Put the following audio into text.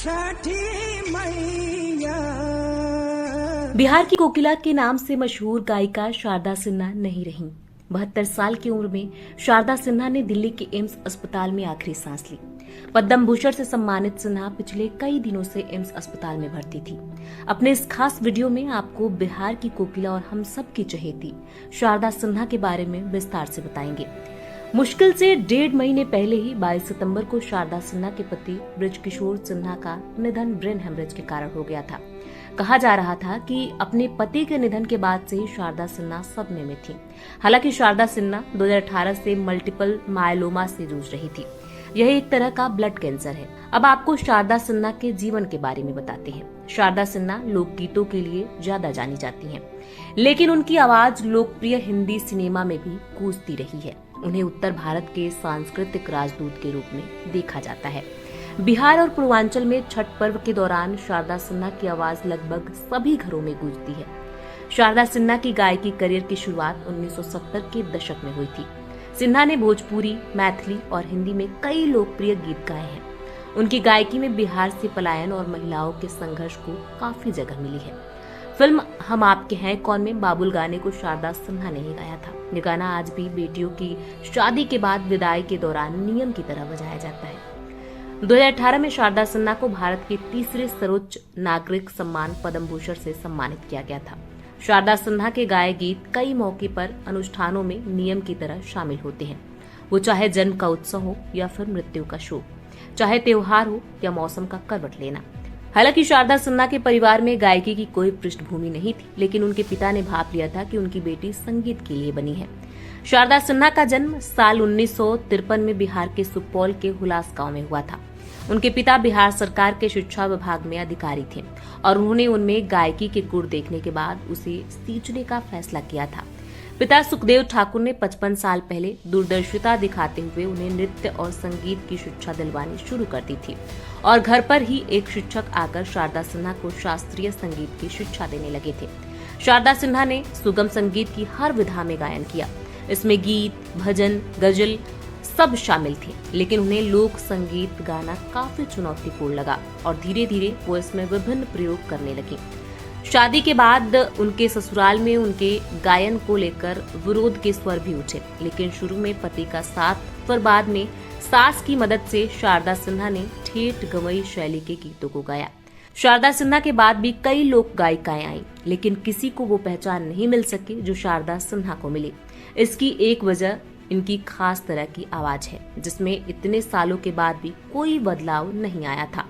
छठी मैया। बिहार की कोकिला के नाम से मशहूर गायिका शारदा सिन्हा नहीं रहीं। 72 साल की उम्र में शारदा सिन्हा ने दिल्ली के एम्स अस्पताल में आखिरी सांस ली। पद्म भूषण से सम्मानित सिन्हा पिछले कई दिनों से एम्स अस्पताल में भर्ती थी। अपने इस खास वीडियो में आपको बिहार की कोकिला और हम सब की चहेती शारदा सिन्हा के बारे में विस्तार से बताएंगे। मुश्किल से 1.5 महीने पहले ही 22 सितंबर को शारदा सिन्हा के पति बृजकिशोर सिन्हा का निधन ब्रेन हेमरेज के कारण हो गया था। कहा जा रहा था कि अपने पति के निधन के बाद से ही शारदा सिन्हा सदमे में थी। हालांकि शारदा सिन्हा 2018 से मल्टीपल मायलोमा से जूझ रही थी। यह एक तरह का ब्लड कैंसर है। अब आपको शारदा सिन्हा के जीवन के बारे में बताते हैं। शारदा सिन्हा लोकगीतों के लिए ज्यादा जानी जाती हैं, लेकिन उनकी आवाज लोकप्रिय हिंदी सिनेमा में भी गूंजती रही है। उन्हें उत्तर भारत के सांस्कृतिक राजदूत के रूप में देखा जाता है। बिहार और पूर्वांचल में छठ पर्व के दौरान शारदा सिन्हा की आवाज लगभग सभी घरों में गूंजती है। शारदा सिन्हा की गायकी करियर की शुरुआत 1970 के दशक में हुई थी। सिन्हा ने भोजपुरी, मैथिली और हिंदी में कई लोकप्रिय गीत गाए हैं। उनकी गायकी में बिहार से पलायन और महिलाओं के संघर्ष को काफी जगह मिली है। फिल्म हम आपके हैं कौन में बाबुल गाने को शारदा सिन्हा ने ही गाया था। ये गाना आज भी बेटियों की शादी के बाद विदाई के दौरान नियम की तरह बजाया जाता है। 2018 में शारदा सिन्हा को भारत के तीसरे सर्वोच्च नागरिक सम्मान पद्म भूषण से सम्मानित किया गया था। शारदा सिन्हा के गाए गीत कई मौके पर अनुष्ठानों में नियम की तरह शामिल होते हैं। वो चाहे जन्म का उत्सव हो या फिर मृत्यु का शोक, चाहे त्योहार हो या मौसम का करवट लेना। हालांकि शारदा सिन्हा के परिवार में गायकी की कोई पृष्ठभूमि नहीं थी, लेकिन उनके पिता ने भाप लिया था कि उनकी बेटी संगीत के लिए बनी है। शारदा सिन्हा का जन्म साल 1953 में बिहार के सुपौल के हुलास गांव में हुआ था। उनके पिता बिहार सरकार के शिक्षा विभाग में अधिकारी थे और उन्होंने उनमें गायकी के गुण देखने के बाद उसे सींचने का फैसला किया था। पिता सुखदेव ठाकुर ने 55 साल पहले दूरदर्शिता दिखाते हुए उन्हें नृत्य और संगीत की शिक्षा दिलवानी शुरू कर दी थी और घर पर ही एक शिक्षक आकर शारदा सिन्हा को शास्त्रीय संगीत की शिक्षा देने लगे थे। शारदा सिन्हा ने सुगम संगीत की हर विधा में गायन किया। इसमें गीत, भजन, गजल सब शामिल थे, लेकिन उन्हें लोक संगीत गाना काफी चुनौतीपूर्ण लगा और धीरे धीरे वो इसमें विभिन्न प्रयोग करने लगी। शादी के बाद उनके ससुराल में उनके गायन को लेकर विरोध के स्वर भी उठे, लेकिन शुरू में पति का साथ, फिर बाद में सास की मदद से शारदा सिन्हा ने ठेठ गवई शैली के गीतों को गाया। शारदा सिन्हा के बाद भी कई लोक गायिकाएं आई, लेकिन किसी को वो पहचान नहीं मिल सकी जो शारदा सिन्हा को मिली। इसकी एक वजह इनकी खास तरह की आवाज है, जिसमें इतने सालों के बाद भी कोई बदलाव नहीं आया था।